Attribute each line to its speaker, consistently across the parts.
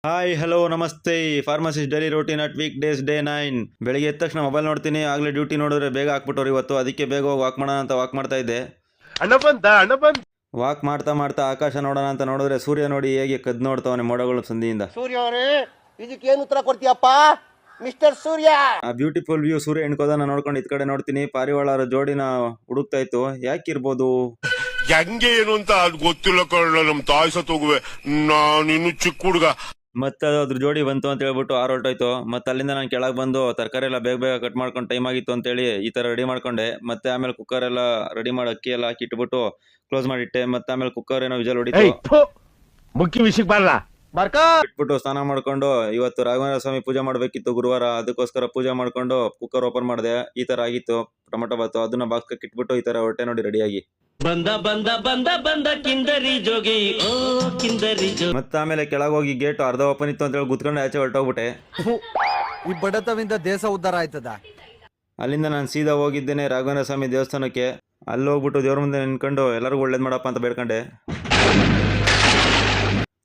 Speaker 1: Hi hello ನಮಸ್ತೆ. Pharmacist daily routine at week days day 9. ಬೆಳಿಗ್ಗೆ ಎದ್ದ ತಕ್ಷಣ ಮೊಬೈಲ್ ನೋಡ್ತೀನಿ, ಆಗಲೇ ಡ್ಯೂಟಿ ನೋಡಿದ್ರೆ ಬೇಗ ಹಾಕ್ಬಿಟ್ಟವ್ರು ಇವತ್ತು. ಅದಕ್ಕೆ ಬೇಗ ಹೋಗಿ ವಾಕ್ ಮಾಡೋಣ ಅಂತ ವಾಕ್ ಮಾಡ್ತಾ ಇದ್ದೆ. ವಾಕ್ ಮಾಡ್ತಾ ಮಾಡ್ತಾ ಆಕಾಶ ನೋಡೋಣ ಅಂತ ನೋಡಿದ್ರೆ ಸೂರ್ಯ ನೋಡಿ ಹೇಗೆ ಕದ್ ನೋಡ್ತಾವನೆ ಮೋಡಗಳು ಸಂಧಿಯಿಂದ.
Speaker 2: ಸೂರ್ಯ ಅವರೇ, ಇದಕ್ಕೇನು ಉತ್ತರ ಕೊಡ್ತೀಯಪ್ಪ ಮಿಸ್ಟರ್ ಸೂರ್ಯ?
Speaker 1: ಆ ಬ್ಯೂಟಿಫುಲ್ ವ್ಯೂ ಸೂರ್ಯ ಎಣ್ಕೋದನ್ನ ನೋಡ್ಕೊಂಡು ಇದ್ ಕಡೆ ನೋಡ್ತೀನಿ, ಪಾರಿವಾಳರ ಜೋಡಿನ ಹುಡುಕ್ತಾ ಇತ್ತು. ಯಾಕಿರ್ಬೋದು,
Speaker 3: ಹೆಂಗೆ ಏನು ಅಂತ ಅದು ಗೊತ್ತಿಲ್ಲ ಕಳ್ಳ. ನಮ್ ತಾಯಿ ಸತ್ತೋಗುವೆ, ನಾನಿನ್ನು ಚಿಕ್ಕ ಹುಡುಗ.
Speaker 1: ಮತ್ತೆ ಅದ್ರ ಜೋಡಿ ಬಂತು ಅಂತ ಹೇಳ್ಬಿಟ್ಟು ಹೊರಟೋಯ್ತು. ಮತ್ತೆ ಅಲ್ಲಿಂದ ನಾನು ಕೆಳಗೆ ಬಂದು ತರಕಾರಿ ಎಲ್ಲ ಬೇಗ ಬೇಗ ಕಟ್ ಮಾಡ್ಕೊಂಡು ಟೈಮ್ ಆಗಿತ್ತು ಅಂತೇಳಿ ಈ ತರ ರೆಡಿ ಮಾಡ್ಕೊಂಡೆ. ಮತ್ತೆ ಆಮೇಲೆ ಕುಕ್ಕರ್ ಎಲ್ಲ ರೆಡಿ ಮಾಡಿ ಅಕ್ಕಿ ಎಲ್ಲ ಹಾಕಿ ಇಟ್ಬಿಟ್ಟು ಕ್ಲೋಸ್ ಮಾಡಿಟ್ಟೆ. ಮತ್ತೆ ಆಮೇಲೆ ಕುಕ್ಕರ್ ಏನೋ ವಿಜಲ್ ಹೊಡಿತು.
Speaker 2: ಮುಖ್ಯ ವಿಷಯಕ್ಕೆ ಬರಲ್ಲ
Speaker 1: ಇಟ್ಬಿಟ್ಟು ಸ್ನಾನ ಮಾಡ್ಕೊಂಡು ಇವತ್ತು ರಾಘವೇಂದ್ರ ಸ್ವಾಮಿ ಪೂಜೆ ಮಾಡ್ಬೇಕಿತ್ತು ಗುರುವಾರ, ಅದಕ್ಕೋಸ್ಕರ ಪೂಜೆ ಮಾಡ್ಕೊಂಡು ಕುಕ್ಕರ್ ಓಪನ್ ಮಾಡಿದೆ. ಈ ತರ ಆಗಿತ್ತು ಟೊಮೆಟೊ ಬಾತು. ಅದನ್ನ ಬಾಕ್ಸ್ ಇಟ್ಬಿಟ್ಟು ಈ ತರ ಹೊಟ್ಟೆ ನೋಡಿ ರೆಡಿಯಾಗಿ
Speaker 4: ಬಂದ ಬಂದ ಬಂದ ಬಂದ ಕಿಂದರಿ ಜೋಗಿ, ಓ ಕಿಂದರಿ ಜೋಗಿ.
Speaker 1: ಮತ್ತೆ ಆಮೇಲೆ ಕೆಳಗೆ ಹೋಗಿ ಗೇಟ್ ಅರ್ಧ ಓಪನ್ ಇತ್ತು ಅಂತ ಹೇಳಿ ಗುದ್ಕೊಂಡು ಆಚೆ ಹೊರಟೋಗ್ಬಿಟ್ಟೆ.
Speaker 5: ಈ ಬಡತವಿಂದ ದೇಶ ಉದ್ಧಾರ ಆಯ್ತದ.
Speaker 1: ಅಲ್ಲಿಂದ ನಾನು ಸೀದಾ ಹೋಗಿದ್ದೇನೆ ರಾಘವೇಂದ್ರ ಸ್ವಾಮಿ ದೇವಸ್ಥಾನಕ್ಕೆ. ಅಲ್ಲಿ ಹೋಗ್ಬಿಟ್ಟು ದೇವ್ರ ಮುಂದೆ ನಿಂತ್ಕೊಂಡು ಎಲ್ಲರಿಗೂ ಒಳ್ಳೇದು ಮಾಡಪ್ಪ ಅಂತ ಬೇಡ್ಕೊಂಡೆ.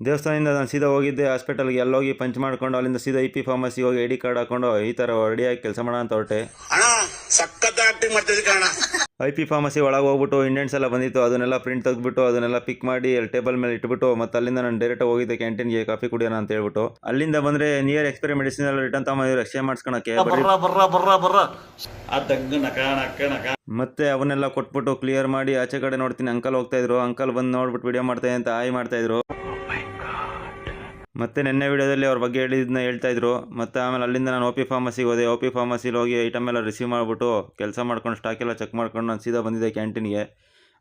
Speaker 1: ದೇವಸ್ಥಾನದಿಂದ ನಾನು ಸೀದಾ ಹೋಗಿದ್ದೆ ಹಾಸ್ಪಿಟಲ್ಗೆ. ಎಲ್ಲೋಗಿ ಪಂಚ್ ಮಾಡ್ಕೊಂಡು ಅಲ್ಲಿಂದ ಸೀದಾ IP ಫಾರ್ಮಸಿ ಹೋಗಿ ID ಕಾರ್ಡ್ ಹಾಕೊಂಡು ಈ ಥರ ರೆಡಿಯಾಗಿ ಕೆಲಸ ಮಾಡೋಣ ಅಂತ ಹೊರಟೆ. IP ಫಾರ್ಮಸಿ ಒಳಗೆ ಹೋಗ್ಬಿಟ್ಟು ಇಂಡೆಂಟ್ಸ್ ಎಲ್ಲ ಬಂದಿತ್ತು, ಅದನ್ನೆಲ್ಲ ಪ್ರಿಂಟ್ ತೆಗೆದ್ಬಿಟ್ಟು ಅದನ್ನೆಲ್ಲ ಪಿಕ್ ಮಾಡಿ ಅಲ್ಲಿ ಟೇಬಲ್ ಮೇಲೆ ಇಟ್ಬಿಟ್ಟು ಮತ್ತೆ ಅಲ್ಲಿಂದ ನಾನು ಡೈರೆಕ್ಟ್ ಹೋಗಿದ್ದೆ ಕ್ಯಾಂಟೀನ್ಗೆ ಕಾಫಿ ಕುಡಿಯೋಣ ಅಂತ ಹೇಳ್ಬಿಟ್ಟು. ಅಲ್ಲಿಂದ ಬಂದರೆ ನಿಯರ್ ಎಕ್ಸ್ಪೈರಿ ಮೆಡಿಸಿನ್ ಎಲ್ಲ ರಿಟರ್ನ್ ತಗೊಂಡಿದ್ರು ಎಕ್ಸ್ಚೇಂಜ್ ಮಾಡಿಸ್ಕೊಳಕ್ಕೆ. ಮತ್ತೆ ಅವನ್ನೆಲ್ಲ ಕೊಟ್ಬಿಟ್ಟು ಕ್ಲಿಯರ್ ಮಾಡಿ ಆಚೆ ಕಡೆ ನೋಡ್ತೀನಿ ಅಂಕಲ್ ಹೋಗ್ತಾ ಇದ್ರು. ಅಂಕಲ್ ಬಂದು ನೋಡ್ಬಿಟ್ಟು ವಿಡಿಯೋ ಮಾಡ್ತಾ ಅಂತ ಹಾಯ್ ಮಾಡ್ತಾ ಇದ್ರು. ಮತ್ತೆ ನೆನ್ನೆ ವಿಡಿಯೋದಲ್ಲಿ ಅವ್ರ ಬಗ್ಗೆ ಹೇಳಿದ್ದನ್ನ ಹೇಳ್ತಾ ಇದ್ರು. ಮತ್ತೆ ಆಮೇಲೆ ಅಲ್ಲಿಂದ ನಾನು OP ಫಾರ್ಮಸಿಗೆ ಹೋದೆ. OP ಫಾರ್ಮಸಿಲಿ ಹೋಗಿ ಐಟಮ್ ಎಲ್ಲ ರಿಸೀವ್ ಮಾಡಿಬಿಟ್ಟು ಕೆಲಸ ಮಾಡ್ಕೊಂಡು ಸ್ಟಾಕ್ ಎಲ್ಲ ಚೆಕ್ ಮಾಡ್ಕೊಂಡು ನಾನು ಸೀದಾ ಬಂದಿದ್ದೆ ಕ್ಯಾಂಟೀನ್ಗೆ.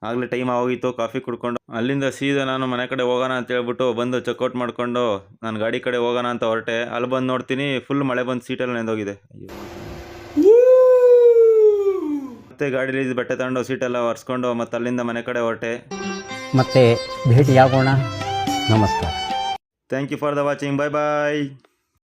Speaker 1: ಆಗಲೇ ಟೈಮ್ ಆಗೋಗಿತ್ತು. ಕಾಫಿ ಕುಡ್ಕೊಂಡು ಅಲ್ಲಿಂದ ಸೀದಾ ನಾನು ಮನೆ ಕಡೆ ಹೋಗೋಣ ಅಂತ ಹೇಳ್ಬಿಟ್ಟು ಬಂದು ಚೆಕ್ಔಟ್ ಮಾಡ್ಕೊಂಡು ನಾನು ಗಾಡಿ ಕಡೆ ಹೋಗೋಣ ಅಂತ ಹೊರಟೆ. ಅಲ್ಲಿ ಬಂದು ನೋಡ್ತೀನಿ ಫುಲ್ ಮಳೆ ಬಂದು ಸೀಟೆಲ್ಲ ನೆಂದೋಗಿದೆ. ಮತ್ತೆ ಗಾಡೀಲಿ ಬಟ್ಟೆ ತಗೊಂಡು ಸೀಟೆಲ್ಲ ಒರೆಸ್ಕೊಂಡು ಮತ್ತೆ ಅಲ್ಲಿಂದ ಮನೆ ಕಡೆ ಹೊರಟೆ.
Speaker 6: ಮತ್ತೆ ಭೇಟಿಯಾಗೋಣ. ನಮಸ್ಕಾರ.
Speaker 1: Thank you for the watching. Bye bye.